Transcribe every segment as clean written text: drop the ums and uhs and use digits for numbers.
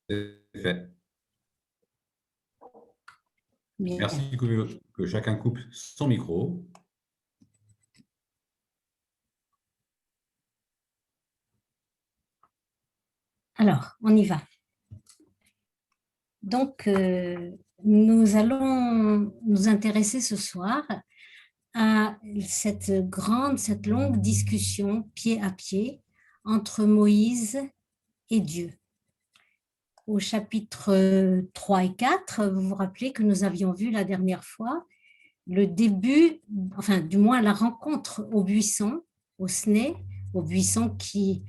C'est fait. Bien. Merci que chacun coupe son micro. Alors, on y va. Donc, nous allons nous intéresser ce soir à cette longue discussion pied à pied entre Moïse et Dieu. Au chapitre 3 et 4, vous vous rappelez que nous avions vu la dernière fois le début, enfin du moins la rencontre au buisson, au Sné, au buisson qui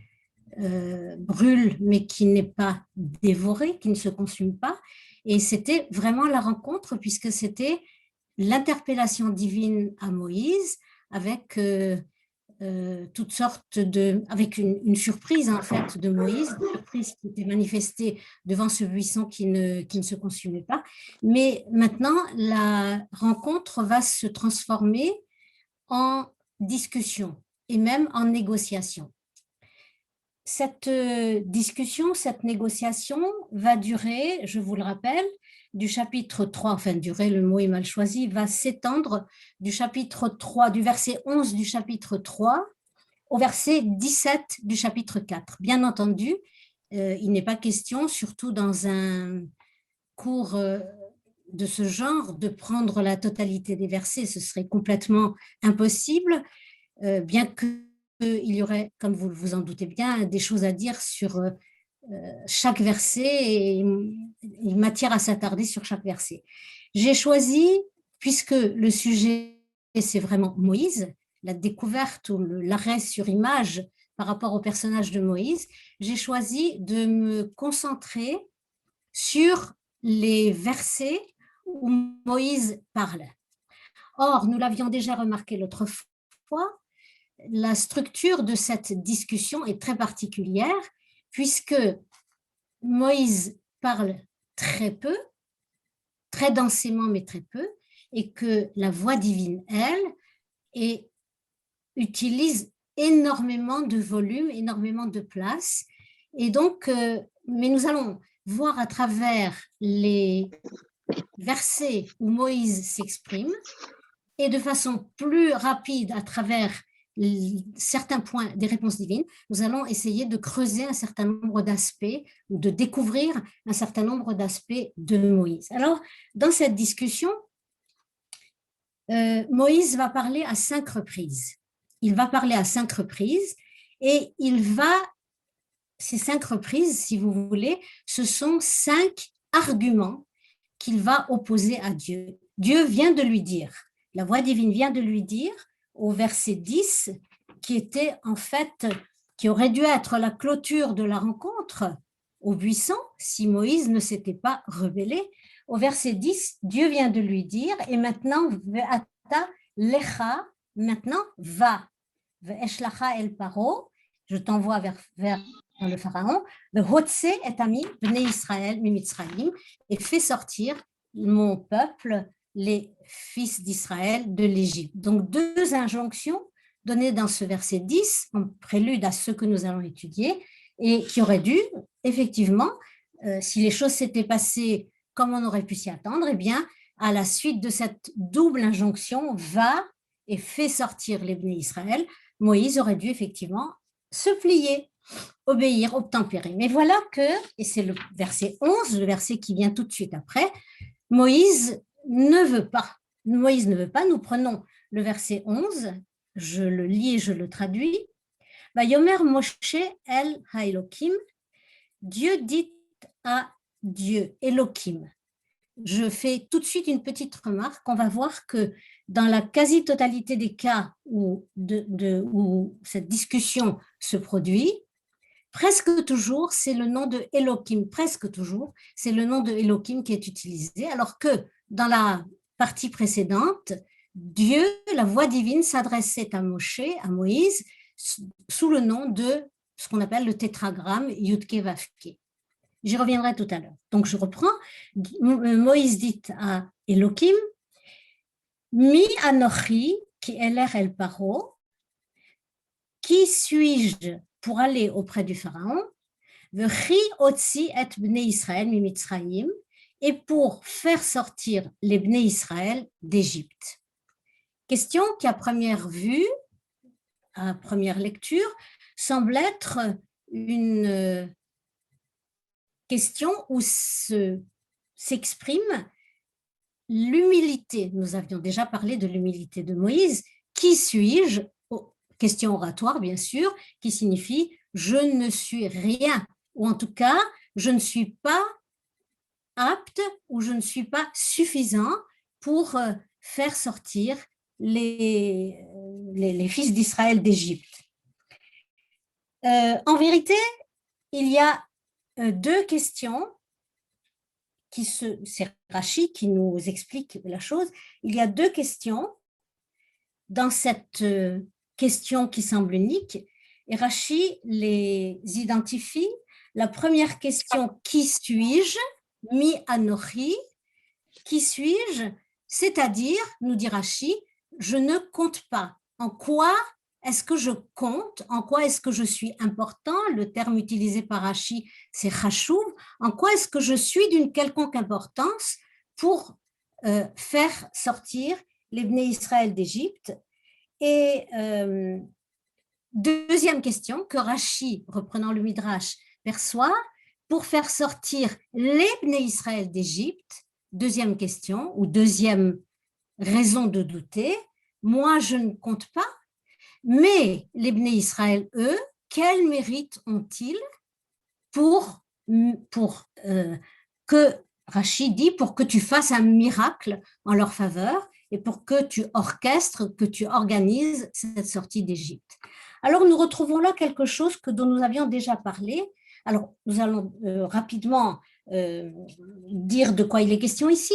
brûle mais qui n'est pas dévoré, qui ne se consume pas. Et c'était vraiment la rencontre puisque c'était l'interpellation divine à Moïse avec toutes sortes avec une surprise en fait de Moïse, une surprise qui était manifestée devant ce buisson qui ne se consumait pas. Mais maintenant, la rencontre va se transformer en discussion et même en négociation. Cette discussion, cette négociation va durer, je vous le rappelle, du chapitre 3, enfin durer, le mot est mal choisi, va s'étendre du chapitre 3, du verset 11 du chapitre 3 au verset 17 du chapitre 4. Bien entendu, il n'est pas question, surtout dans un cours de ce genre, de prendre la totalité des versets, ce serait complètement impossible, bien qu'il y aurait, comme vous vous en doutez bien, des choses à dire sur chaque verset et une matière à s'attarder sur chaque verset. J'ai choisi, puisque le sujet, c'est vraiment Moïse, la découverte ou l'arrêt sur image par rapport au personnage de Moïse, j'ai choisi de me concentrer sur les versets où Moïse parle. Or, nous l'avions déjà remarqué l'autre fois, la structure de cette discussion est très particulière puisque Moïse parle très peu, très densément mais très peu, et que la voix divine, elle, utilise énormément de volume, énormément de place. Et donc, mais nous allons voir à travers les versets où Moïse s'exprime et de façon plus rapide à travers certains points des réponses divines, nous allons essayer de creuser un certain nombre d'aspects ou de découvrir un certain nombre d'aspects de Moïse. Alors, dans cette discussion, Moïse va parler à 5 reprises. Il va parler à 5 reprises et ces 5 reprises, si vous voulez, ce sont 5 arguments qu'il va opposer à Dieu. Dieu vient de lui dire, la voix divine vient de lui dire au verset 10, qui était en fait, qui aurait dû être la clôture de la rencontre au buisson si Moïse ne s'était pas rebellé. Au verset 10, Dieu vient de lui dire, et maintenant, Ve'ata lecha, maintenant va, Ve'eshlacha el paro, je t'envoie vers le pharaon, Ve'hotse et ami bnei Israël mimitzraïm, et fais sortir mon peuple, les fils d'Israël, de l'Égypte. Donc, 2 injonctions données dans ce verset 10, en prélude à ce que nous allons étudier, et qui auraient dû, effectivement, si les choses s'étaient passées comme on aurait pu s'y attendre, eh bien, à la suite de cette double injonction, va et fais sortir les bénis Israël, Moïse aurait dû effectivement se plier, obéir, obtempérer. Mais voilà que, et c'est le verset 11, le verset qui vient tout de suite après, Moïse ne veut pas. Moïse ne veut pas. Nous prenons le verset 11, je le lis et je le traduis. Vayomer Moshe el Haelokim, Dieu dit à Dieu, Elohim. Je fais tout de suite une petite remarque. On va voir que dans la quasi-totalité des cas où cette discussion se produit, presque toujours, c'est le nom de Elohim, presque toujours, c'est le nom de Elohim qui est utilisé, alors que dans la partie précédente, Dieu, la voix divine, s'adressait à Moshe, à Moïse, sous le nom de ce qu'on appelle le tétragramme Yudke Vavke. J'y reviendrai tout à l'heure. Donc, je reprends. Moïse dit à Elohim, Mi anochi ki eler el paro, qui suis-je pour aller auprès du pharaon? V'chi otzi et bnei Israël mi Mitzrayim, et pour faire sortir les bnei Israël d'Égypte. Question qui, à première vue, à première lecture, semble être une question où s'exprime l'humilité. Nous avions déjà parlé de l'humilité de Moïse. Qui suis-je? Question oratoire, bien sûr, qui signifie je ne suis rien, ou en tout cas, je ne suis pas apte ou je ne suis pas suffisant pour faire sortir les fils d'Israël d'Égypte. En vérité, il y a deux questions, c'est Rachi qui nous explique la chose. Il y a deux questions dans cette question qui semble unique, et Rachi les identifie. La première question, qui suis-je? Mi anochi, qui suis-je? C'est-à-dire, nous dit Rachi, je ne compte pas. En quoi est-ce que je compte? En quoi est-ce que je suis important? Le terme utilisé par Rachi, c'est chashuv. En quoi est-ce que je suis d'une quelconque importance pour faire sortir les Bnei Israël d'Égypte? Et deuxième question que Rachi, reprenant le Midrash, perçoit, pour faire sortir les Bnei Israël d'Égypte, deuxième question, ou deuxième raison de douter, moi je ne compte pas, mais les Bnei Israël, eux, quel mérite ont-ils pour que, Rachi dit, pour que tu fasses un miracle en leur faveur et pour que tu orchestres, que tu organises cette sortie d'Égypte. Alors nous retrouvons là quelque chose dont nous avions déjà parlé. Alors nous allons rapidement dire de quoi il est question ici.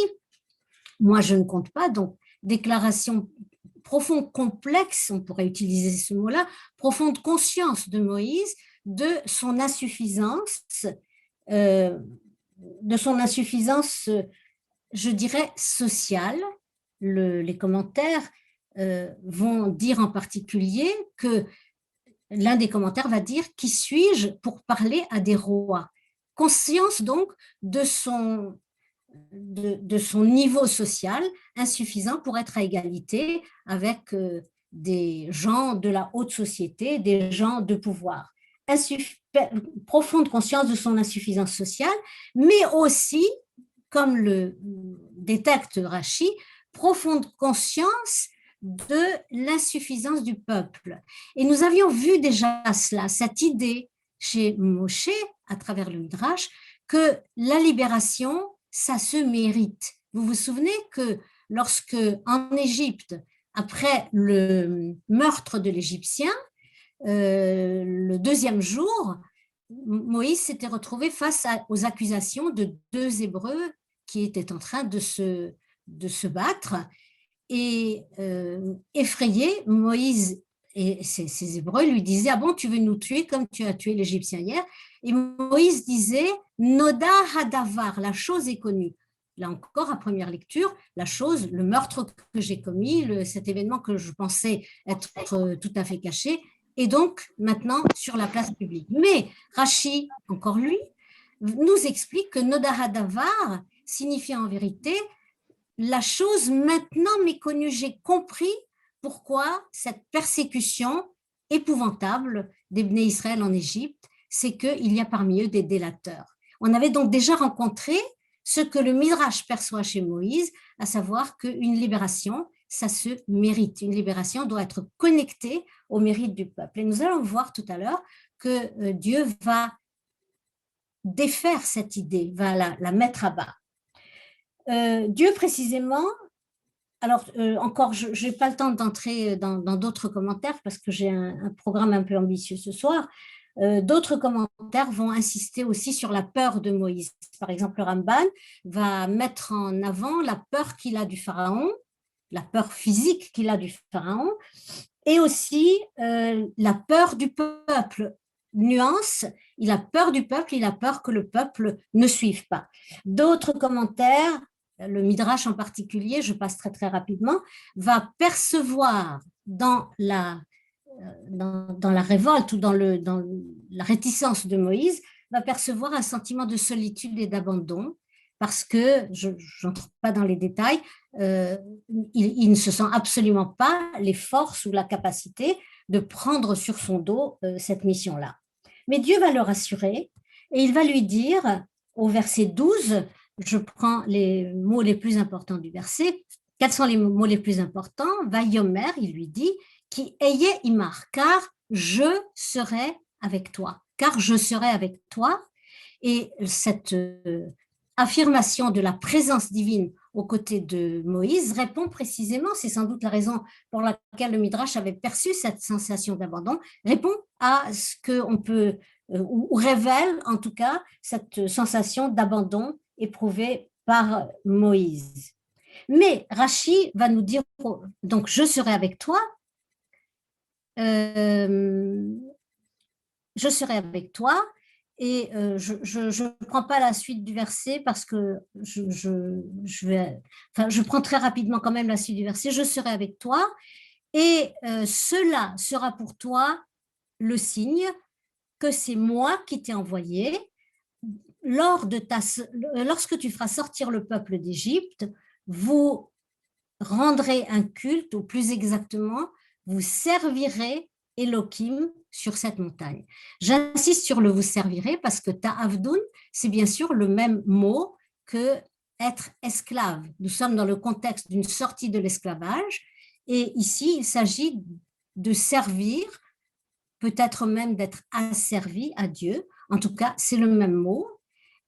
Moi je ne compte pas, donc déclaration profonde, complexe, on pourrait utiliser ce mot-là, profonde conscience de Moïse de son insuffisance, je dirais, sociale. Les commentaires vont dire en particulier que l'un des commentaires va dire « Qui suis-je pour parler à des rois ?» Conscience donc de son niveau social insuffisant pour être à égalité avec des gens de la haute société, des gens de pouvoir. Profonde conscience de son insuffisance sociale, mais aussi, comme le détecte Rachi, profonde conscience de l'insuffisance du peuple. Et nous avions vu déjà cela, cette idée chez Moshe, à travers le Midrash, que la libération, ça se mérite. Vous vous souvenez que lorsque, en Égypte, après le meurtre de l'Égyptien, le deuxième jour, Moïse s'était retrouvé face aux accusations de deux Hébreux qui étaient en train de se battre. Et effrayé, Moïse et ces Hébreux lui disaient « Ah bon, tu veux nous tuer comme tu as tué l'Égyptien hier ?» Et Moïse disait « Noda hadavar, la chose est connue. » Là encore, à première lecture, la chose, le meurtre que j'ai commis, cet événement que je pensais être tout à fait caché, est donc maintenant sur la place publique. Mais Rachi, encore lui, nous explique que Noda hadavar signifie en vérité la chose maintenant méconnue. J'ai compris pourquoi cette persécution épouvantable des Bnei Israël en Égypte, c'est qu'il y a parmi eux des délateurs. On avait donc déjà rencontré ce que le Midrash perçoit chez Moïse, à savoir qu'une libération, ça se mérite. Une libération doit être connectée au mérite du peuple. Et nous allons voir tout à l'heure que Dieu va défaire cette idée, va la mettre à bas. Dieu précisément, alors encore, je n'ai pas le temps d'entrer dans d'autres commentaires parce que j'ai un programme un peu ambitieux ce soir. D'autres commentaires vont insister aussi sur la peur de Moïse. Par exemple, le Ramban va mettre en avant la peur qu'il a du pharaon, la peur physique qu'il a du pharaon, et aussi la peur du peuple. Nuance, il a peur du peuple, il a peur que le peuple ne suive pas. D'autres commentaires, le Midrash en particulier, je passe très très rapidement, va percevoir dans la révolte ou dans la réticence de Moïse va percevoir un sentiment de solitude et d'abandon parce que, je n'entre pas dans les détails, il ne se sent absolument pas les forces ou la capacité de prendre sur son dos cette mission-là. Mais Dieu va le rassurer et il va lui dire au verset 12, je prends les mots les plus importants du verset. Quels sont les mots les plus importants? Vayomer, il lui dit, qui ayez imar, car je serai avec toi, car je serai avec toi. Et cette affirmation de la présence divine aux côtés de Moïse répond précisément, c'est sans doute la raison pour laquelle le Midrash avait perçu cette sensation d'abandon, répond à ce qu'on peut, ou révèle en tout cas cette sensation d'abandon éprouvée par Moïse. Mais Rashi va nous dire, donc je serai avec toi, je serai avec toi, et je ne prends pas la suite du verset parce que je prends très rapidement quand même la suite du verset, je serai avec toi, et cela sera pour toi le signe que c'est moi qui t'ai envoyé. Lorsque tu feras sortir le peuple d'Égypte, vous rendrez un culte, ou plus exactement, vous servirez Elohim sur cette montagne. J'insiste sur le vous servirez parce que ta'avdun, c'est bien sûr le même mot que être esclave. Nous sommes dans le contexte d'une sortie de l'esclavage et ici, il s'agit de servir, peut-être même d'être asservi à Dieu. En tout cas, c'est le même mot.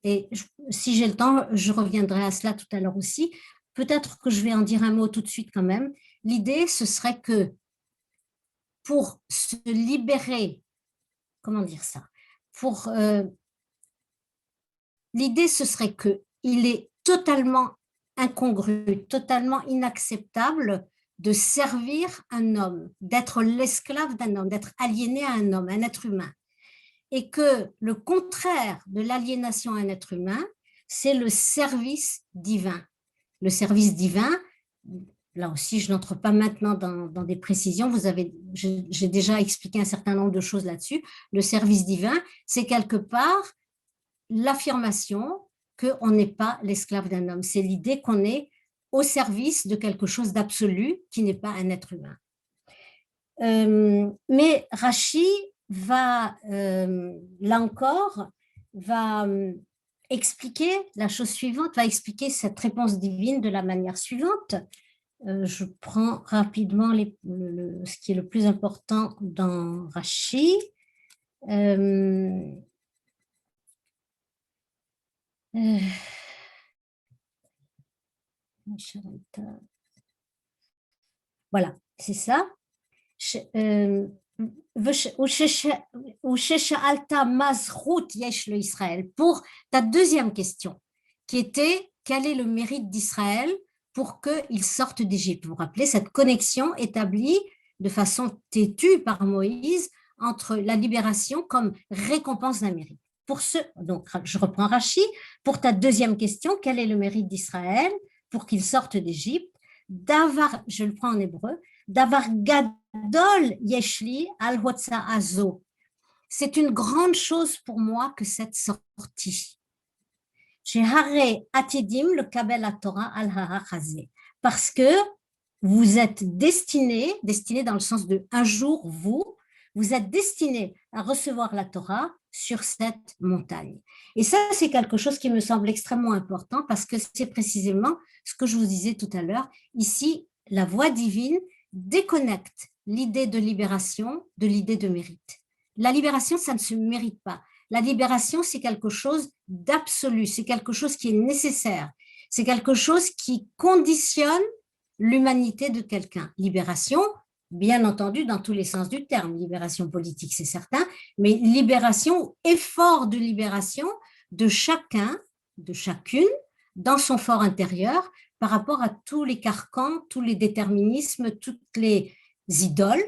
Et si j'ai le temps, je reviendrai à cela tout à l'heure aussi. Peut-être que je vais en dire un mot tout de suite quand même. L'idée, ce serait que pour se libérer, comment dire ça, l'idée, ce serait qu'il est totalement incongru, totalement inacceptable de servir un homme, d'être l'esclave d'un homme, d'être aliéné à un homme, un être humain. Et que le contraire de l'aliénation à un être humain, c'est le service divin. Le service divin, là aussi, je n'entre pas maintenant dans des précisions, j'ai déjà expliqué un certain nombre de choses là-dessus. Le service divin, c'est quelque part l'affirmation qu'on n'est pas l'esclave d'un homme. C'est l'idée qu'on est au service de quelque chose d'absolu qui n'est pas un être humain. Mais Rashi va, là encore, va expliquer la chose suivante, va expliquer cette réponse divine de la manière suivante. Je prends rapidement ce qui est le plus important dans Rashi. Voilà, c'est ça. Pour ta deuxième question, qui était quel est le mérite d'Israël pour qu'il sorte d'Égypte. Vous vous rappelez cette connexion établie de façon têtue par Moïse entre la libération comme récompense d'un mérite. Donc je reprends Rashi, pour ta deuxième question, quel est le mérite d'Israël pour qu'il sorte d'Égypte? Davar, je le prends en hébreu, Davar gadol yeshli al azo. C'est une grande chose pour moi que cette sortie. Le kabel à Torah al parce que vous êtes destiné dans le sens de un jour, vous êtes destiné à recevoir la Torah sur cette montagne. Et ça, c'est quelque chose qui me semble extrêmement important parce que c'est précisément ce que je vous disais tout à l'heure. Ici, la voix divine déconnecte l'idée de libération de l'idée de mérite. La libération, ça ne se mérite pas. La libération, c'est quelque chose d'absolu, c'est quelque chose qui est nécessaire, c'est quelque chose qui conditionne l'humanité de quelqu'un. Libération, bien entendu, dans tous les sens du terme, libération politique, c'est certain, mais libération, effort de libération de chacun, de chacune, dans son fort intérieur, par rapport à tous les carcans, tous les déterminismes, toutes les idoles,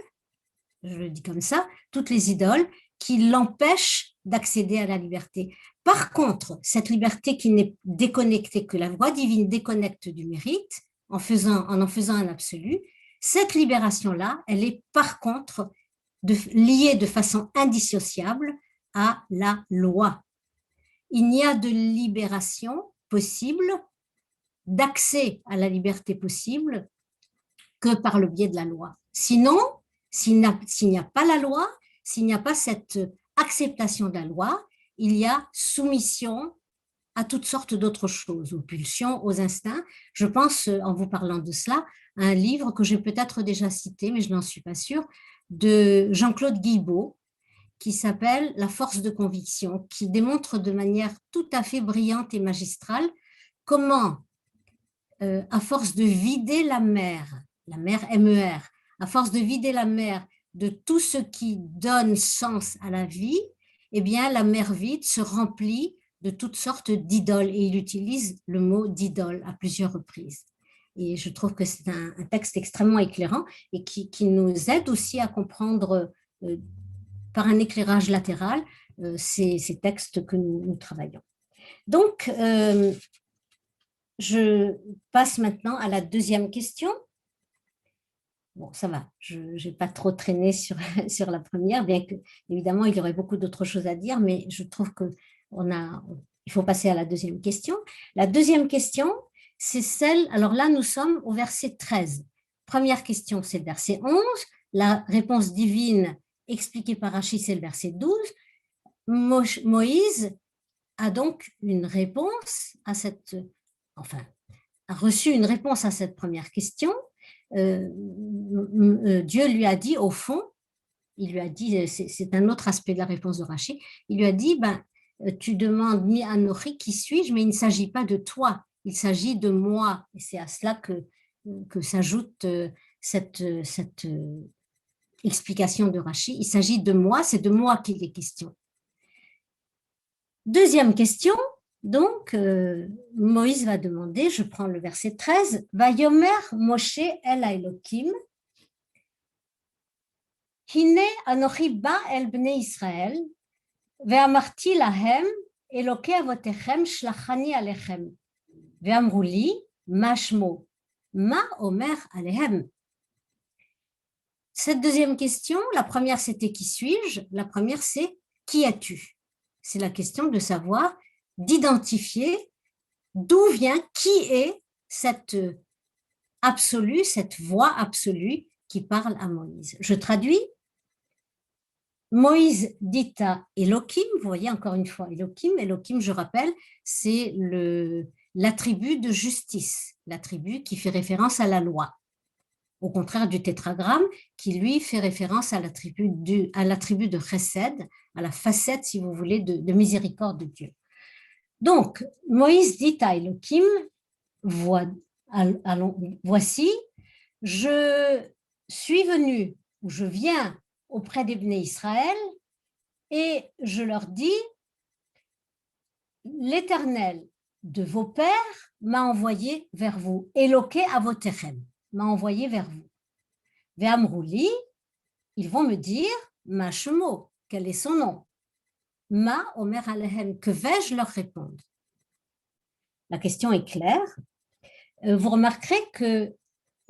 je le dis comme ça, toutes les idoles qui l'empêchent d'accéder à la liberté. Par contre, cette liberté qui n'est déconnectée, que la voix divine déconnecte du mérite, en en faisant un absolu, cette libération-là, elle est par contre liée de façon indissociable à la loi. il n'y a de libération possible, d'accès à la liberté possible, que par le biais de la loi. Sinon, s'il n'y a pas la loi, s'il n'y a pas cette acceptation de la loi, il y a soumission à toutes sortes d'autres choses, aux pulsions, aux instincts. Je pense, en vous parlant de cela, à un livre que j'ai peut-être déjà cité, mais je n'en suis pas sûre, de Jean-Claude Guilbault, qui s'appelle La force de conviction, qui démontre de manière tout à fait brillante et magistrale comment, à force de vider la mer MER, à force de vider la mer de tout ce qui donne sens à la vie, eh bien, la mer vide se remplit de toutes sortes d'idoles. Et il utilise le mot d'idole à plusieurs reprises. Et je trouve que c'est un texte extrêmement éclairant et qui nous aide aussi à comprendre par un éclairage latéral ces textes que nous travaillons. Donc, je passe maintenant à la deuxième question. Bon, ça va, je n'ai pas trop traîné sur la première, bien que, évidemment, il y aurait beaucoup d'autres choses à dire, mais je trouve qu'il faut passer à la deuxième question. La deuxième question, c'est celle, alors là, nous sommes au verset 13. Première question, c'est le verset 11. La réponse divine expliquée par Rachid, c'est le verset 12. Moïse a donc une réponse à a reçu une réponse à cette première question. Dieu lui a dit, au fond, il lui a dit, c'est un autre aspect de la réponse de Rachid, il lui a dit, tu demandes Mi Anochi, qui suis-je, mais il ne s'agit pas de toi, il s'agit de moi. Et c'est à cela que s'ajoute cette explication de Rachid. Il s'agit de moi, c'est de moi qu'il est question. Deuxième question, donc Moïse va demander, je prends le verset 13, Vayomer Moshe el Elokim, Hine anochi ba el bnei Israël, ve'amarti lahem Elokei avotechem shlachani alechem, ve'amru li ma shmo, ma omer alehem. Cette deuxième question, la première c'était qui suis-je, la première c'est qui es-tu? C'est la question de savoir, d'identifier d'où vient, qui est cette absolue, cette voix absolue qui parle à Moïse. Je traduis. Moïse dit à Elohim, vous voyez encore une fois Elohim, Elohim, je rappelle, c'est l'attribut de justice, l'attribut qui fait référence à la loi, au contraire du tétragramme qui lui fait référence à l'attribut de chesed, à la facette, si vous voulez, de miséricorde de Dieu. Donc, Moïse dit à Elohim, voici, je suis venu, ou je viens auprès des Bnei Israël, et je leur dis, l'Éternel de vos pères m'a envoyé vers vous, Elokei avotechem, m'a envoyé vers vous. Ve'amrouli, ils vont me dire, ma shemo, quel est son nom? Ma omer alehem, que vais-je leur répondre? La question est claire. Vous remarquerez que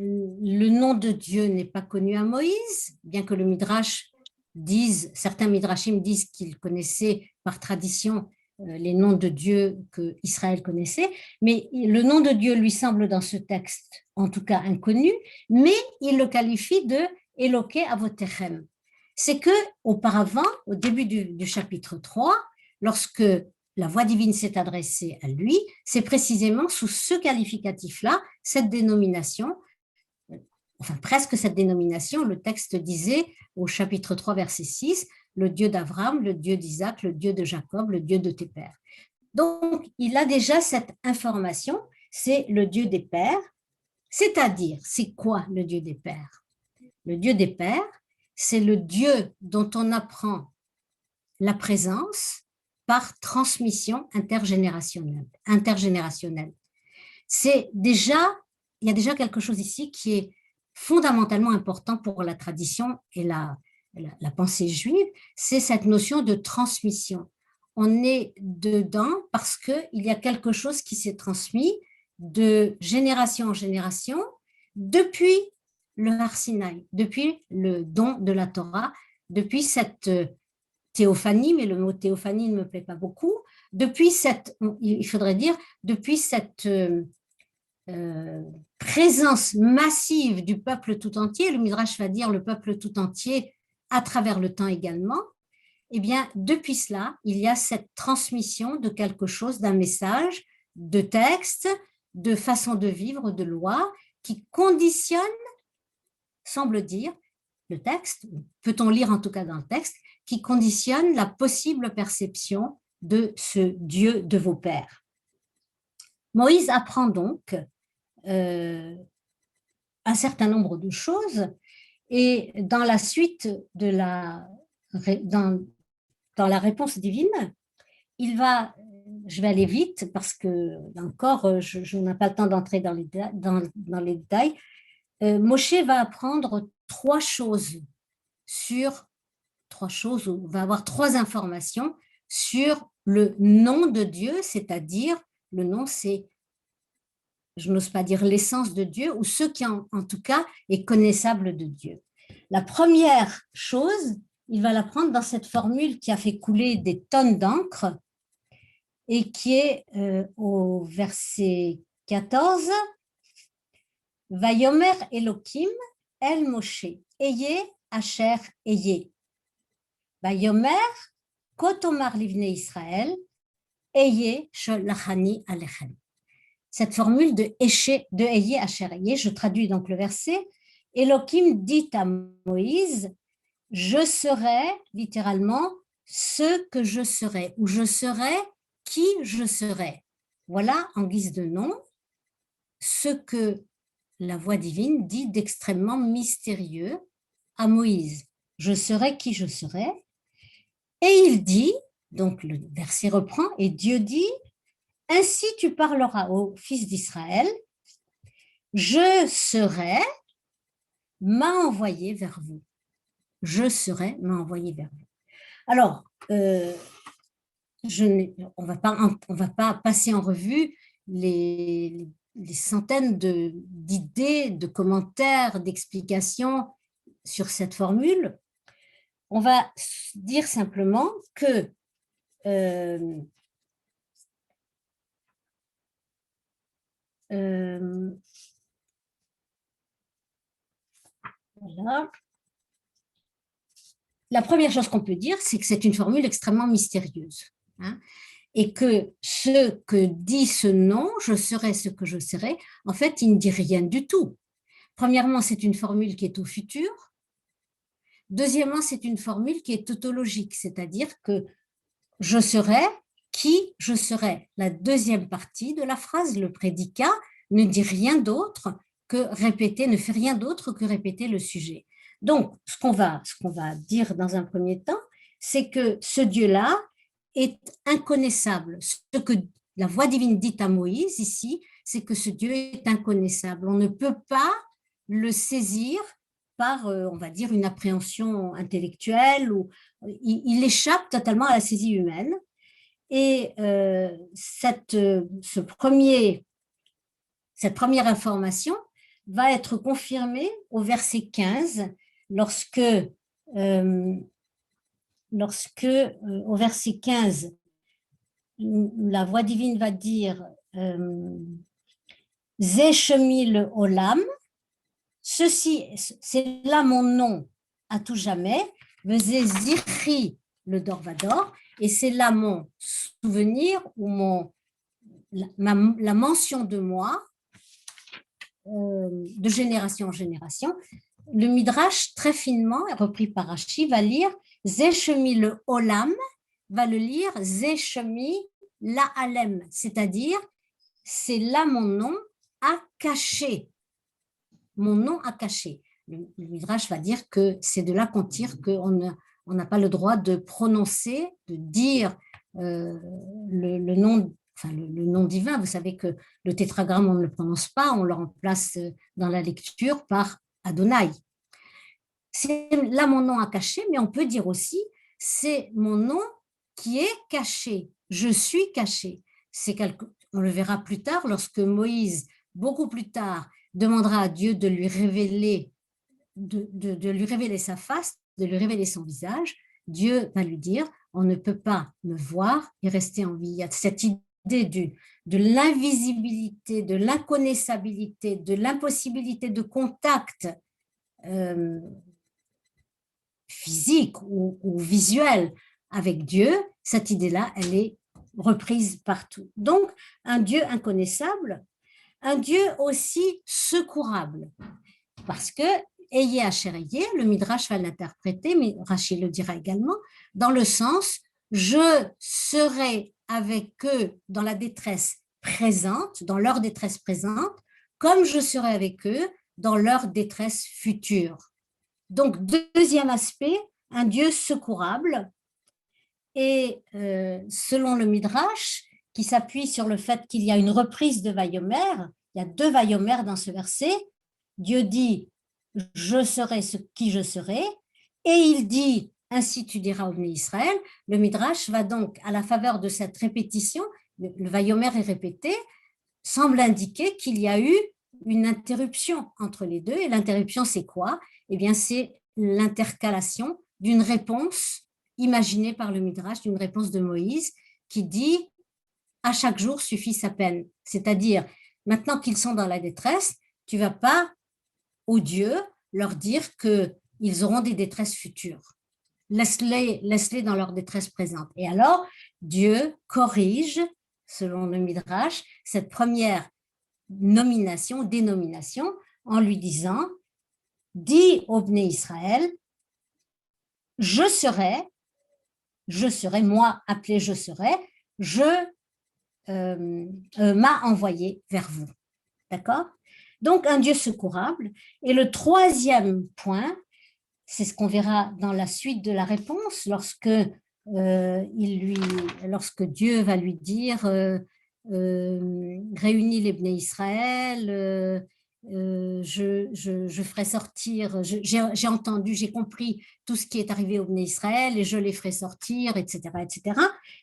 le nom de Dieu n'est pas connu à Moïse, bien que le Midrash dise, certains Midrashim disent qu'il connaissait par tradition les noms de Dieu que Israël connaissait, mais le nom de Dieu lui semble dans ce texte, en tout cas inconnu, mais il le qualifie de Elokei avotechem. C'est que auparavant, au début du chapitre 3, lorsque la voix divine s'est adressée à lui, c'est précisément sous ce qualificatif-là, cette dénomination, enfin presque cette dénomination, le texte disait au chapitre 3, verset 6, le Dieu d'Abraham, le Dieu d'Isaac, le Dieu de Jacob, le Dieu de tes pères. Donc, il a déjà cette information, c'est le Dieu des pères, c'est-à-dire, c'est quoi le Dieu des pères? Le Dieu des pères, c'est le Dieu dont on apprend la présence par transmission intergénérationnelle. C'est déjà, il y a déjà quelque chose ici qui est fondamentalement important pour la tradition et la pensée juive, c'est cette notion de transmission. On est dedans parce qu'il y a quelque chose qui s'est transmis de génération en génération depuis le Har Sinaï, depuis le don de la Torah, depuis cette théophanie, mais le mot théophanie ne me plaît pas beaucoup, depuis cette, il faudrait dire, depuis cette présence massive du peuple tout entier, le Midrash va dire le peuple tout entier à travers le temps également, eh bien, depuis cela, il y a cette transmission de quelque chose, d'un message, de texte, de façon de vivre, de loi, qui conditionne, semble dire, le texte, peut-on lire en tout cas dans le texte, qui conditionne la possible perception de ce Dieu de vos pères. Moïse apprend donc un certain nombre de choses et dans la suite de dans la réponse divine, je vais aller vite parce que encore, je n'ai pas le temps d'entrer dans les détails. Moshe va apprendre trois choses, on va avoir trois informations sur le nom de Dieu, c'est-à-dire le nom, c'est, je n'ose pas dire l'essence de Dieu, ou ce qui en tout cas est connaissable de Dieu. La première chose, il va l'apprendre dans cette formule qui a fait couler des tonnes d'encre et qui est au verset 14. Vayomer Elokim El Moshe, Eye Asher Eye. Vayomer Kotomar Livnei Israël, Eye Sholachani Alechem. Cette formule de Eye Asher Eye, je traduis donc le verset. Elokim dit à Moïse, je serai littéralement ce que je serai, ou je serai qui je serai. Voilà en guise de nom ce que la voix divine dit d'extrêmement mystérieux à Moïse. Je serai qui je serai. Et il dit, donc le verset reprend, et Dieu dit, ainsi tu parleras aux fils d'Israël, je serai, m'a envoyé vers vous. Je serai, m'a envoyé vers vous. Alors, on va pas passer en revue les centaines d'idées, de commentaires, d'explications sur cette formule. On va dire simplement que voilà. La première chose qu'on peut dire, c'est que c'est une formule extrêmement mystérieuse. Hein, et que ce que dit ce nom, je serai ce que je serai, en fait, il ne dit rien du tout. Premièrement, c'est une formule qui est au futur. Deuxièmement, c'est une formule qui est tautologique, c'est-à-dire que je serai qui je serai. La deuxième partie de la phrase, le prédicat, ne dit rien d'autre que répéter, ne fait rien d'autre que répéter le sujet. Donc, ce qu'on va dire dans un premier temps, c'est que ce Dieu-là est inconnaissable. Ce que la voix divine dit à Moïse ici, c'est que ce Dieu est inconnaissable. On ne peut pas le saisir par, on va dire, une appréhension intellectuelle, ou il échappe totalement à la saisie humaine. Et cette première information va être confirmée au verset 15, lorsque au verset 15, la voix divine va dire Zé Shemil Olam, ceci, c'est là mon nom à tout jamais, Zé Zirchi le Dorvador, et c'est là mon souvenir ou la mention de moi de génération en génération. Le Midrash, très finement, repris par Rashi, va lire Zeshemi le Olam, va le lire Zeshemi la Alem, c'est-à-dire c'est là mon nom à cacher. Mon nom à cacher. Le Midrash va dire que c'est de là qu'on tire qu'on n'a pas le droit de prononcer, de dire le nom, enfin le nom divin. Vous savez que le tétragramme, on ne le prononce pas, on le remplace dans la lecture par Adonai. C'est là mon nom à cacher, mais on peut dire aussi, c'est mon nom qui est caché. Je suis caché. On le verra plus tard, lorsque Moïse, beaucoup plus tard, demandera à Dieu de lui révéler, de lui révéler sa face, de lui révéler son visage. Dieu va lui dire, on ne peut pas me voir et rester en vie. Il y a cette idée de l'invisibilité, de l'inconnaissabilité, de l'impossibilité de contact physique ou visuel avec Dieu. Cette idée-là, elle est reprise partout. Donc, un Dieu inconnaissable, un Dieu aussi secourable, parce que Ayez Asher Ayeh, le Midrash va l'interpréter, mais Rashi le dira également, dans le sens je serai avec eux dans la détresse présente, dans leur détresse présente, comme je serai avec eux dans leur détresse future. Donc, deuxième aspect, un Dieu secourable. Et selon le Midrash, qui s'appuie sur le fait qu'il y a une reprise de Vayomer, il y a deux Vayomer dans ce verset, Dieu dit « je serai ce qui je serai » et il dit « ainsi tu diras au Bnei Israël ». Le Midrash va donc, à la faveur de cette répétition, le Vayomer est répété, semble indiquer qu'il y a eu une interruption entre les deux. Et l'interruption, c'est quoi? Eh bien, c'est l'intercalation d'une réponse imaginée par le Midrash, d'une réponse de Moïse qui dit « à chaque jour suffit sa peine ». C'est-à-dire, maintenant qu'ils sont dans la détresse, tu ne vas pas, aux dieux, leur dire qu'ils auront des détresses futures. Laisse-les dans leur détresse présente. Et alors, Dieu corrige, selon le Midrash, cette première dénomination, en lui disant « dis au Bnei Israël, je serai, moi appelé je serai, m'a envoyé vers vous. » D'accord? Donc, un Dieu secourable. Et le troisième point, c'est ce qu'on verra dans la suite de la réponse, lorsque Dieu va lui dire réunis les Bnei Israël, je ferai sortir, j'ai entendu, j'ai compris tout ce qui est arrivé aux Bnei Israël et je les ferai sortir, etc., etc.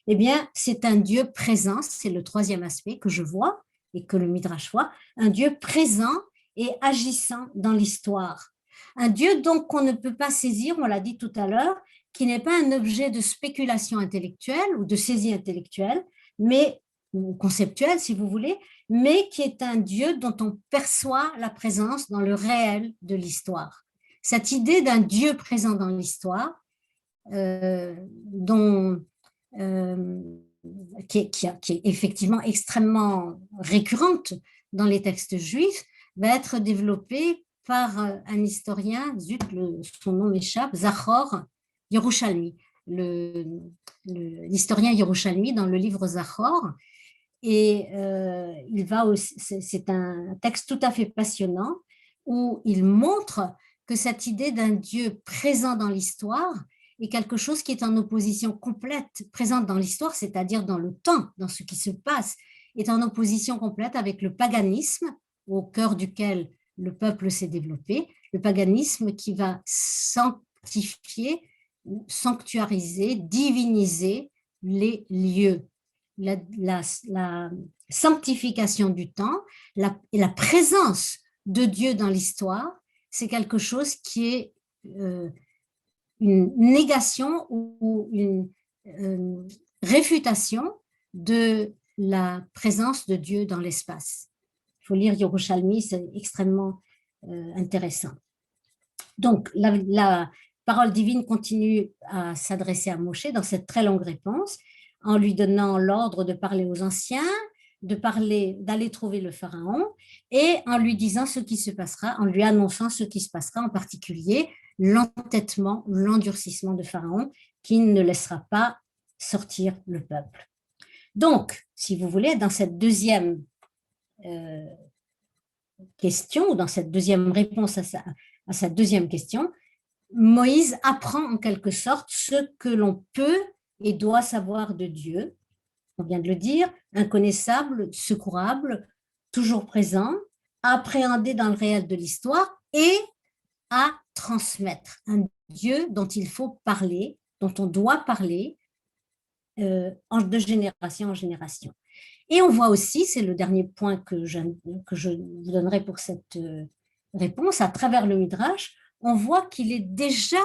Eh bien, c'est un Dieu présent, c'est le troisième aspect que je vois et que le Midrash voit, un Dieu présent et agissant dans l'histoire. Un Dieu donc qu'on ne peut pas saisir, on l'a dit tout à l'heure, qui n'est pas un objet de spéculation intellectuelle ou de saisie intellectuelle, mais ou conceptuelle si vous voulez, mais qui est un Dieu dont on perçoit la présence dans le réel de l'histoire. Cette idée d'un Dieu présent dans l'histoire, qui est effectivement extrêmement récurrente dans les textes juifs, va être développée par un historien, son nom m'échappe, Zachor Yerushalmi, l'historien Yerushalmi dans le livre Zachor. Et c'est un texte tout à fait passionnant où il montre que cette idée d'un Dieu présent dans l'histoire est quelque chose qui est en opposition complète, présente dans l'histoire, c'est-à-dire dans le temps, dans ce qui se passe, est en opposition complète avec le paganisme au cœur duquel le peuple s'est développé, le paganisme qui va sanctifier, sanctuariser, diviniser les lieux. La sanctification du temps et la présence de Dieu dans l'histoire, c'est quelque chose qui est une négation ou une réfutation de la présence de Dieu dans l'espace. Il faut lire Yerushalmi, c'est extrêmement intéressant. Donc, la parole divine continue à s'adresser à Moshe dans cette très longue réponse, en lui donnant l'ordre de parler aux anciens, d'aller trouver le pharaon, et en lui disant ce qui se passera, en lui annonçant ce qui se passera, en particulier l'entêtement, l'endurcissement de Pharaon, qui ne laissera pas sortir le peuple. Donc, si vous voulez, dans cette deuxième question, ou dans cette deuxième réponse à sa deuxième question, Moïse apprend en quelque sorte ce que l'on peut et doit savoir de Dieu. On vient de le dire, inconnaissable, secourable, toujours présent, à appréhender dans le réel de l'histoire et à transmettre. Un Dieu dont il faut parler, dont on doit parler de génération en génération. Et on voit aussi, c'est le dernier point que je vous donnerai pour cette réponse, à travers le Midrash, on voit qu'il est déjà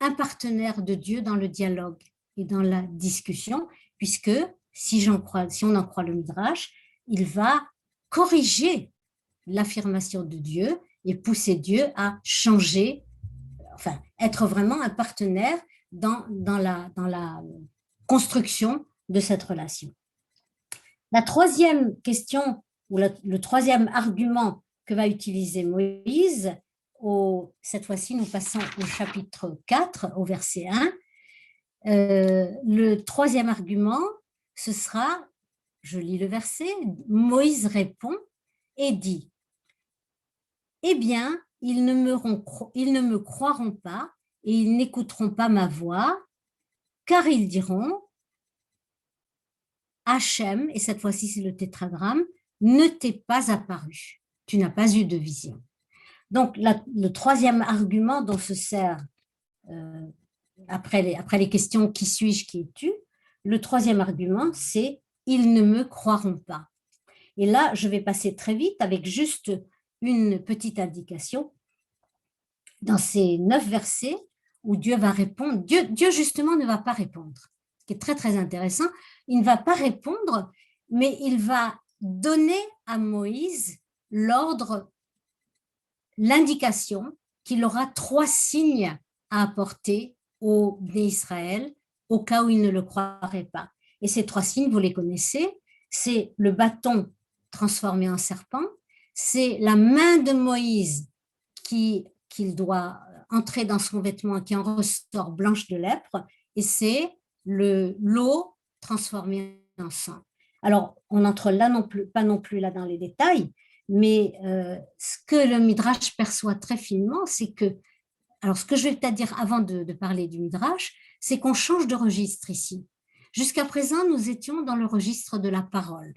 un partenaire de Dieu dans le dialogue. et dans la discussion, puisque si on en croit le Midrash, il va corriger l'affirmation de Dieu et pousser Dieu à changer, enfin, être vraiment un partenaire dans la construction de cette relation. La troisième question, ou le troisième argument que va utiliser Moïse, cette fois-ci, nous passons au chapitre 4, au verset 1. Le troisième argument, ce sera, je lis le verset, Moïse répond et dit, « Eh bien, ils ne me croiront pas et ils n'écouteront pas ma voix, car ils diront, Hachem, et cette fois-ci c'est le tétragramme, ne t'est pas apparu, tu n'as pas eu de vision. » Donc, le troisième argument dont se sert, après les questions qui suis-je, qui es-tu, le troisième argument, c'est ils ne me croiront pas. Et là, je vais passer très vite avec juste une petite indication. Dans ces 9 versets où Dieu va répondre, Dieu justement ne va pas répondre, ce qui est très très intéressant. Il ne va pas répondre, mais il va donner à Moïse l'ordre, l'indication qu'il aura 3 signes à apporter aux Bnei Israël au cas où ils ne le croiraient pas. Et ces 3 signes, vous les connaissez, c'est le bâton transformé en serpent, c'est la main de Moïse qu'il doit entrer dans son vêtement qui en ressort blanche de lèpre, et c'est l'eau transformée en sang. Alors, on n'entre là pas non plus là dans les détails, mais ce que le Midrash perçoit très finement, c'est que, alors ce que je vais peut-être dire avant de parler du Midrash, c'est qu'on change de registre ici. Jusqu'à présent, nous étions dans le registre de la parole.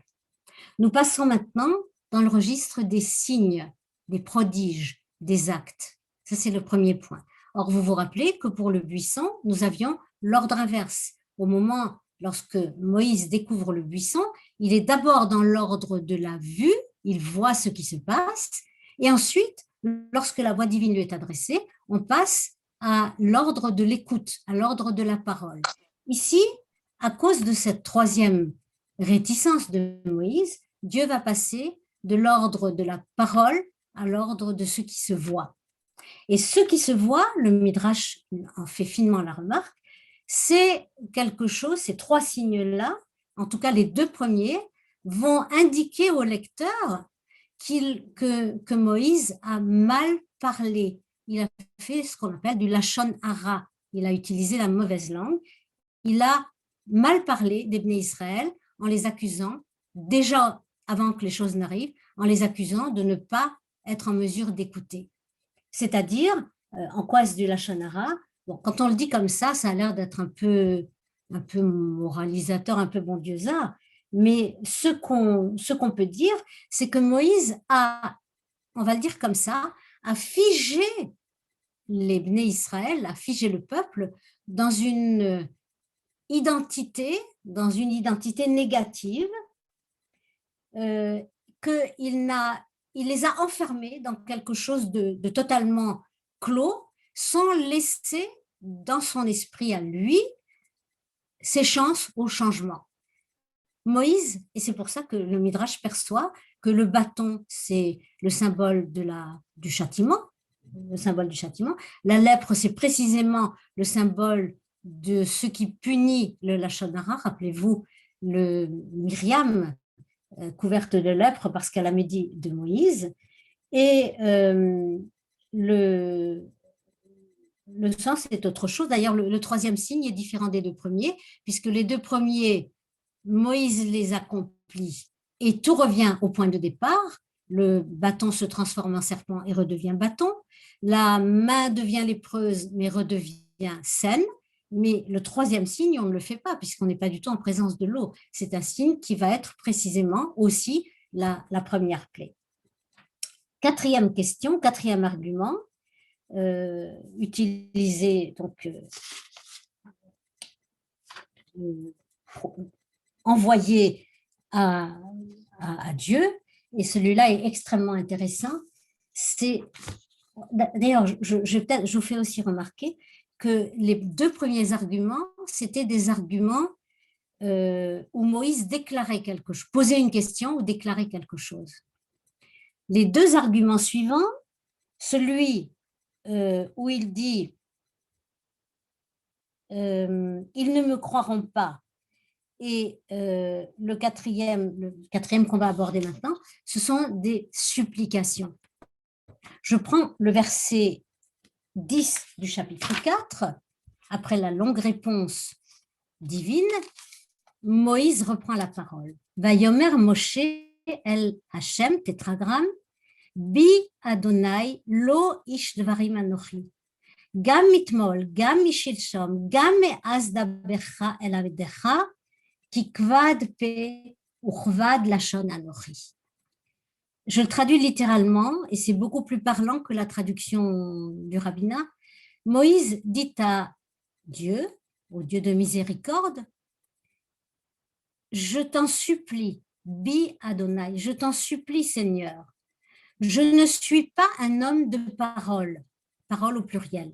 Nous passons maintenant dans le registre des signes, des prodiges, des actes. Ça, c'est le premier point. Or, vous vous rappelez que pour le buisson, nous avions l'ordre inverse. Au moment, lorsque Moïse découvre le buisson, il est d'abord dans l'ordre de la vue, il voit ce qui se passe, et ensuite, lorsque la voix divine lui est adressée, on passe à l'ordre de l'écoute, à l'ordre de la parole. Ici, à cause de cette troisième réticence de Moïse, Dieu va passer de l'ordre de la parole à l'ordre de ce qui se voit. Et ce qui se voit, le Midrash en fait finement la remarque, c'est quelque chose, ces 3 signes-là, en tout cas les 2 premiers, vont indiquer au lecteur que Moïse a mal parlé. Il a fait ce qu'on appelle du lachon hara. Il a utilisé la mauvaise langue. Il a mal parlé des Bnei Israël en les accusant, déjà avant que les choses n'arrivent, en les accusant de ne pas être en mesure d'écouter. C'est-à-dire, en quoi est-ce du lachon hara? Bon, quand on le dit comme ça a l'air d'être un peu moralisateur, un peu bon Dieu-ça, mais ce qu'on peut dire, c'est que Moïse a, on va le dire comme ça, a figé les Bnei Israël, a figé le peuple dans une identité négative, il les a enfermés dans quelque chose de totalement clos, sans laisser dans son esprit à lui ses chances au changement. Moïse, et c'est pour ça que le Midrash perçoit que le bâton, c'est le symbole du châtiment, le symbole du châtiment. La lèpre, c'est précisément le symbole de ce qui punit le lachon hara. Rappelez-vous, Myriam, couverte de lèpre parce qu'elle a médit de Moïse. Et le sang, c'est autre chose. D'ailleurs, le troisième signe est différent des 2 premiers, puisque les 2 premiers, Moïse les accomplit et tout revient au point de départ. Le bâton se transforme en serpent et redevient bâton. La main devient lépreuse mais redevient saine. Mais le troisième signe, on ne le fait pas puisqu'on n'est pas du tout en présence de l'eau. C'est un signe qui va être précisément aussi la première plaie. 4e question, 4e argument, utilisé donc envoyé à Dieu, et celui-là est extrêmement intéressant. D'ailleurs, je vous fais aussi remarquer que les deux premiers arguments, c'était des arguments où Moïse déclarait quelque chose, posait une question ou déclarait quelque chose. Les deux arguments suivants, celui où il dit ils ne me croiront pas, et le quatrième qu'on va aborder maintenant, ce sont des supplications. Je prends le verset 10 du chapitre 4, après la longue réponse divine, Moïse reprend la parole. Vayomer Moshe el Hashem, tétragramme, Bi Adonai lo ish dvarim anochi. Gam mitmol, gam mishilshom, gam me'az dabercha el avedecha, ki kvad pe uchvad lashon anochi. Je le traduis littéralement, et c'est beaucoup plus parlant que la traduction du rabbinat. Moïse dit à Dieu, au Dieu de miséricorde, je t'en supplie, Bi Adonai, je t'en supplie Seigneur, je ne suis pas un homme de parole, parole au pluriel,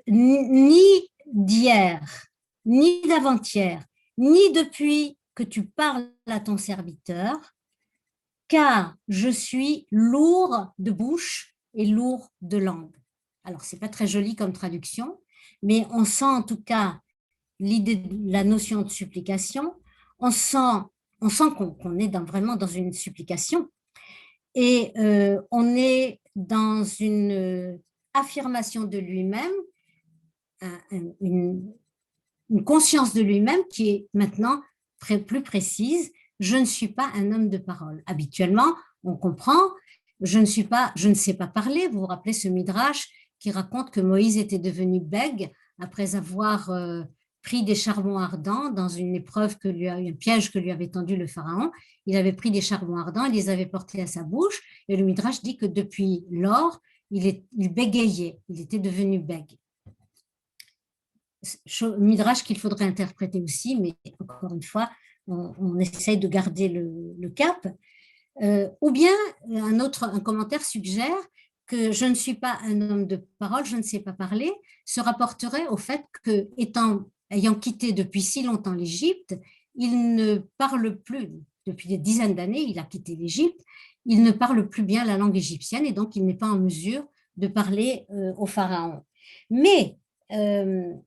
ni d'hier, ni d'avant-hier, ni depuis que tu parles à ton serviteur, car je suis lourd de bouche et lourd de langue. Alors, ce n'est pas très joli comme traduction, mais on sent en tout cas l'idée, la notion de supplication, on sent qu'on est vraiment dans une supplication et on est dans une affirmation de lui-même, une conscience de lui-même qui est maintenant plus précise. Je ne suis pas un homme de parole. Habituellement, on comprend, je ne sais pas parler. Vous vous rappelez ce midrash qui raconte que Moïse était devenu bègue après avoir pris des charbons ardents dans une épreuve un piège que lui avait tendu le pharaon. Il avait pris des charbons ardents, il les avait portés à sa bouche, et le midrash dit que depuis lors, il bégayait, il était devenu bègue. Midrash qu'il faudrait interpréter aussi, mais encore une fois, on essaye de garder le cap. Ou bien, un commentaire suggère que je ne suis pas un homme de parole, je ne sais pas parler, se rapporterait au fait que, ayant quitté depuis si longtemps l'Égypte, il ne parle plus, depuis des dizaines d'années, il a quitté l'Égypte, il ne parle plus bien la langue égyptienne et donc il n'est pas en mesure de parler au pharaon. Mais, et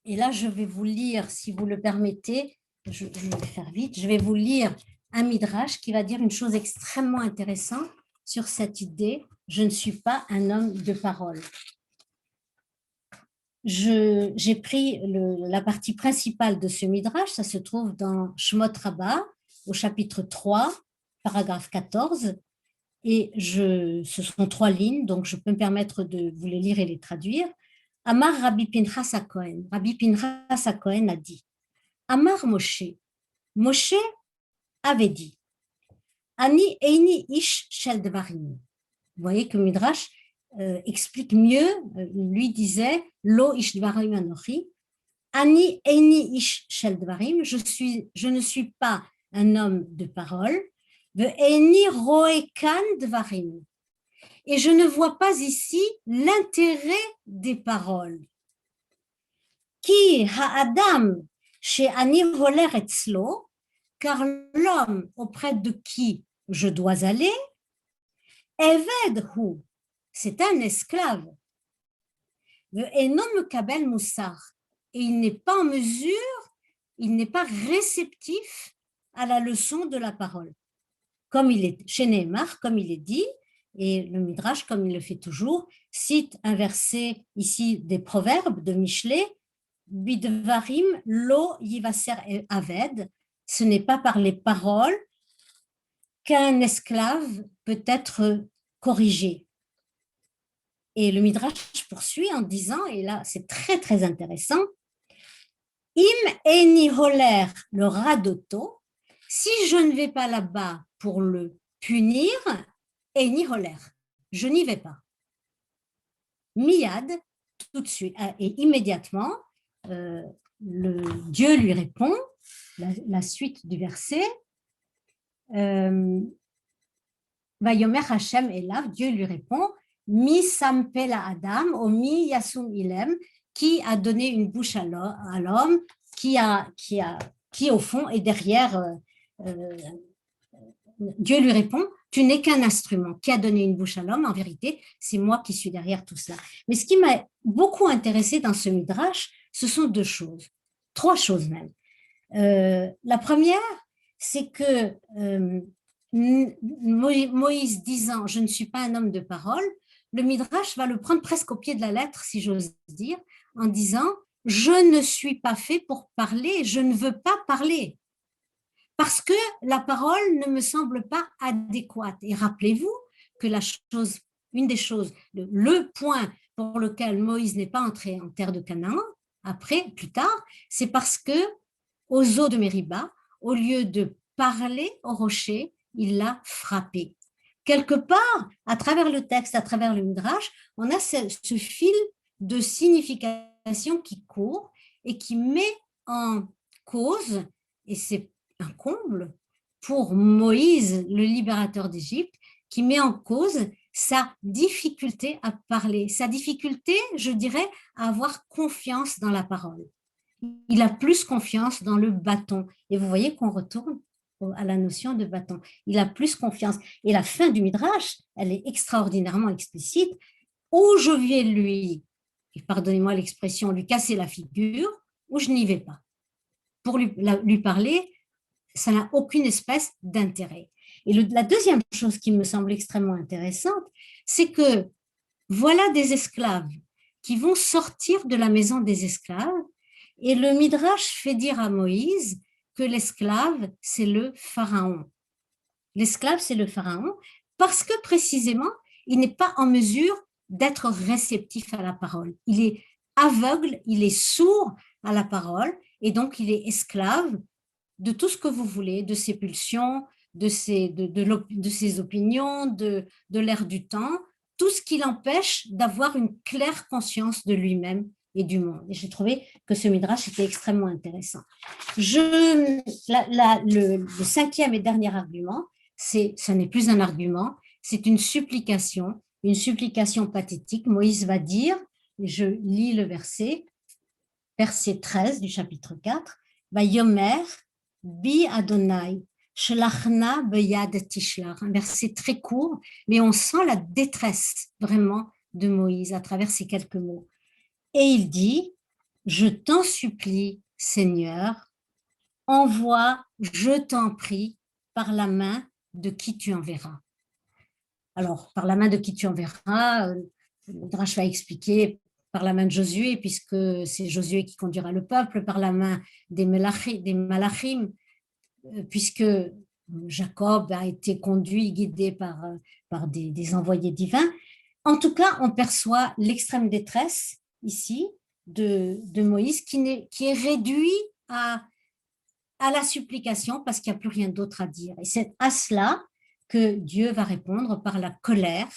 là je vais vous lire, si vous le permettez, je vais faire vite, je vais vous lire un midrash qui va dire une chose extrêmement intéressante sur cette idée, je ne suis pas un homme de parole. J'ai pris la partie principale de ce midrash, ça se trouve dans Shmot Rabbah, au chapitre 3, paragraphe 14, et ce sont 3 lignes, donc je peux me permettre de vous les lire et les traduire. Amar Rabbi Pinchas HaKohen. Rabbi Pinchas HaKohen a dit, Amar Moshe. Moshe avait dit, Ani eini ish shel dvarim. Vous voyez que Midrash explique mieux, lui disait, Lo ish dvarim anochi. Ani eini ish shel dvarim. Je ne suis pas un homme de parole. Ve eini roekan dvarim. Et je ne vois pas ici l'intérêt des paroles. Ki ha'adam she'ani holer etzlo, car l'homme auprès de qui je dois aller, Eved hu, c'est un esclave. Ve'eno mekabel musar, et il n'est pas en mesure, il n'est pas réceptif à la leçon de la parole. Comme il est chez Nehemar, comme il est dit, et le Midrash, comme il le fait toujours, cite un verset ici des Proverbes de Michelet, Bidvarim lo yivaser aved, ce n'est pas par les paroles qu'un esclave peut être corrigé. Et le Midrash poursuit en disant, et là c'est très très intéressant, Im eni holer le radoto, si je ne vais pas là-bas pour le punir, eni holer, je n'y vais pas. Miyad, tout de suite, et immédiatement, Dieu lui répond, la suite du verset, Vayomer Hashem Elav, Dieu lui répond, Mi sampela Adam, ou mi yasum ilem, qui a donné une bouche à l'homme, qui au fond est derrière. Dieu lui répond, tu n'es qu'un instrument. Qui a donné une bouche à l'homme? En vérité, c'est moi qui suis derrière tout cela. Mais ce qui m'a beaucoup intéressé dans ce midrash, ce sont deux choses, trois choses même. La première, c'est que Moïse disant, je ne suis pas un homme de parole, le midrash va le prendre presque au pied de la lettre, si j'ose dire, en disant, je ne suis pas fait pour parler, je ne veux pas parler. Parce que la parole ne me semble pas adéquate. Et rappelez-vous que une des choses, le point pour lequel Moïse n'est pas entré en terre de Canaan, plus tard, c'est parce que aux eaux de Mériba, au lieu de parler au rocher, il l'a frappé. Quelque part, à travers le texte, à travers le Midrash, on a ce fil de signification qui court et qui met en cause, et c'est un comble pour Moïse, le libérateur d'Égypte, qui met en cause sa difficulté à parler, sa difficulté, je dirais, à avoir confiance dans la parole. Il a plus confiance dans le bâton. Et vous voyez qu'on retourne à la notion de bâton. Il a plus confiance. Et la fin du Midrash, elle est extraordinairement explicite, où je vais lui, et pardonnez-moi l'expression, lui casser la figure, ou je n'y vais pas. Pour lui parler, ça n'a aucune espèce d'intérêt. Et la deuxième chose qui me semble extrêmement intéressante, c'est que voilà des esclaves qui vont sortir de la maison des esclaves, et le Midrash fait dire à Moïse que l'esclave, c'est le pharaon. L'esclave, c'est le pharaon, parce que précisément, il n'est pas en mesure d'être réceptif à la parole. Il est aveugle, il est sourd à la parole, et donc il est esclave de tout ce que vous voulez, de ses pulsions, de ses opinions, de l'air du temps, tout ce qui l'empêche d'avoir une claire conscience de lui-même et du monde. Et j'ai trouvé que ce midrash était extrêmement intéressant. Le cinquième et dernier argument, ce n'est plus un argument, c'est une supplication pathétique. Moïse va dire, et je lis le verset 13 du chapitre 4, Vayomer bi Adonai, shlachna beyad tishlach. Un verset très court, mais on sent la détresse vraiment de Moïse à travers ces quelques mots. Et il dit, je t'en supplie, Seigneur, envoie, je t'en prie, par la main de qui tu enverras. Alors, par la main de qui tu enverras, le Midrash va expliquer par la main de Josué, puisque c'est Josué qui conduira le peuple, par la main des malachim, puisque Jacob a été conduit, guidé par des envoyés divins. En tout cas, on perçoit l'extrême détresse ici de Moïse qui est réduit à la supplication parce qu'il n'y a plus rien d'autre à dire. Et c'est à cela que Dieu va répondre par la colère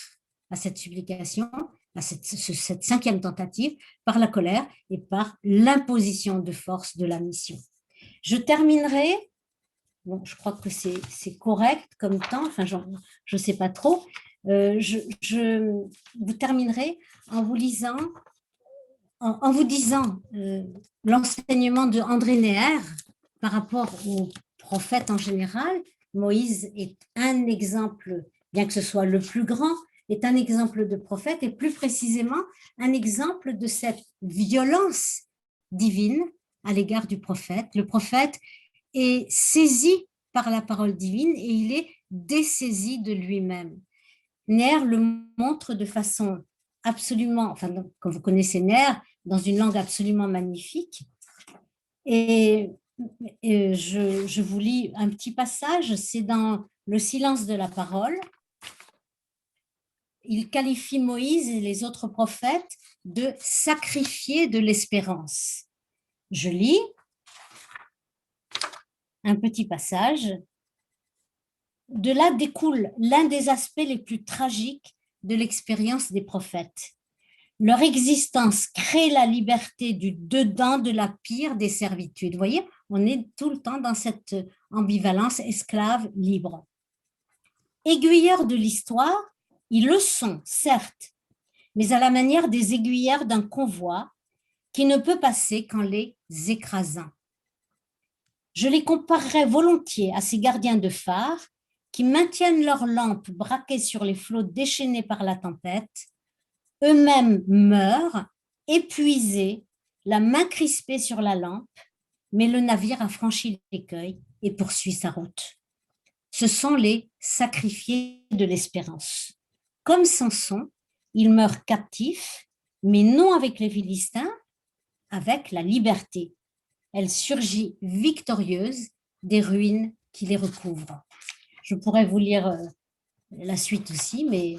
à cette supplication, à cette cinquième tentative, par la colère et par l'imposition de force de la mission. Je terminerai, bon, je crois que c'est correct comme temps, enfin je ne sais pas trop, je vous terminerai en vous lisant, en vous disant l'enseignement de André Neher par rapport aux prophètes en général. Moïse est un exemple, bien que ce soit le plus grand, est un exemple de prophète et plus précisément un exemple de cette violence divine à l'égard du prophète. Le prophète est saisi par la parole divine et il est dessaisi de lui-même. Neher le montre de façon absolument, enfin, comme vous connaissez Neher, dans une langue absolument magnifique. Et je vous lis un petit passage, c'est dans Le silence de la parole. Il qualifie Moïse et les autres prophètes de sacrifier de l'espérance. Je lis un petit passage. De là découle l'un des aspects les plus tragiques de l'expérience des prophètes. Leur existence crée la liberté du dedans de la pire des servitudes. Vous voyez, on est tout le temps dans cette ambivalence esclave-libre. Aiguilleurs de l'histoire, ils le sont, certes, mais à la manière des aiguilleurs d'un convoi qui ne peut passer qu'en les écrasant. Je les comparerais volontiers à ces gardiens de phare qui maintiennent leurs lampes braquées sur les flots déchaînés par la tempête, eux-mêmes meurent, épuisés, la main crispée sur la lampe, mais le navire a franchi l'écueil et poursuit sa route. Ce sont les sacrifiés de l'espérance. Comme Samson, ils meurent captifs, mais non avec les Philistins, avec la liberté. Elle surgit victorieuse des ruines qui les recouvrent. Je pourrais vous lire la suite aussi, mais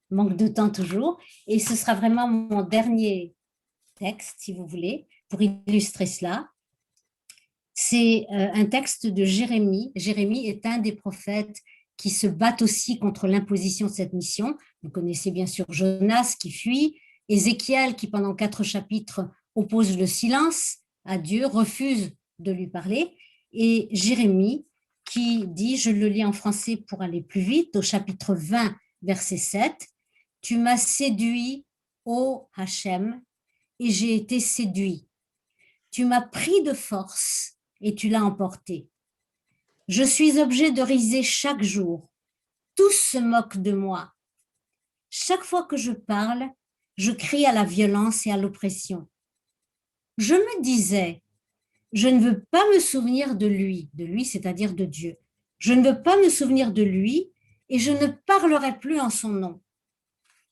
manque de temps toujours. Et ce sera vraiment mon dernier texte, si vous voulez, pour illustrer cela. C'est un texte de Jérémie. Jérémie est un des prophètes qui se battent aussi contre l'imposition de cette mission. Vous connaissez bien sûr Jonas qui fuit, Ézéchiel qui pendant 4 chapitres oppose le silence à Dieu, refuse de lui parler, et Jérémie qui dit, je le lis en français pour aller plus vite, au chapitre 20, verset 7, « Tu m'as séduit, ô Hachem, et j'ai été séduit. Tu m'as pris de force et tu l'as emporté. Je suis objet de risée chaque jour. Tous se moquent de moi. Chaque fois que je parle, je crie à la violence et à l'oppression. Je me disais, je ne veux pas me souvenir de lui, c'est-à-dire de Dieu. Je ne veux pas me souvenir de lui et je ne parlerai plus en son nom.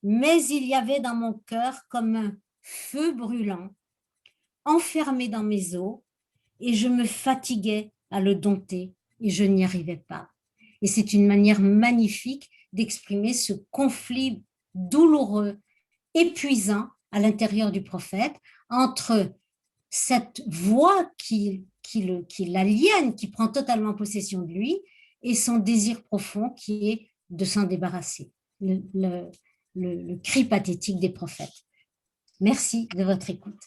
Mais il y avait dans mon cœur comme un feu brûlant, enfermé dans mes os, et je me fatiguais à le dompter et je n'y arrivais pas. Et c'est une manière magnifique d'exprimer ce conflit douloureux, épuisant à l'intérieur du prophète entre cette voix qui l'aliène, qui prend totalement possession de lui, et son désir profond qui est de s'en débarrasser. Le cri pathétique des prophètes. Merci de votre écoute.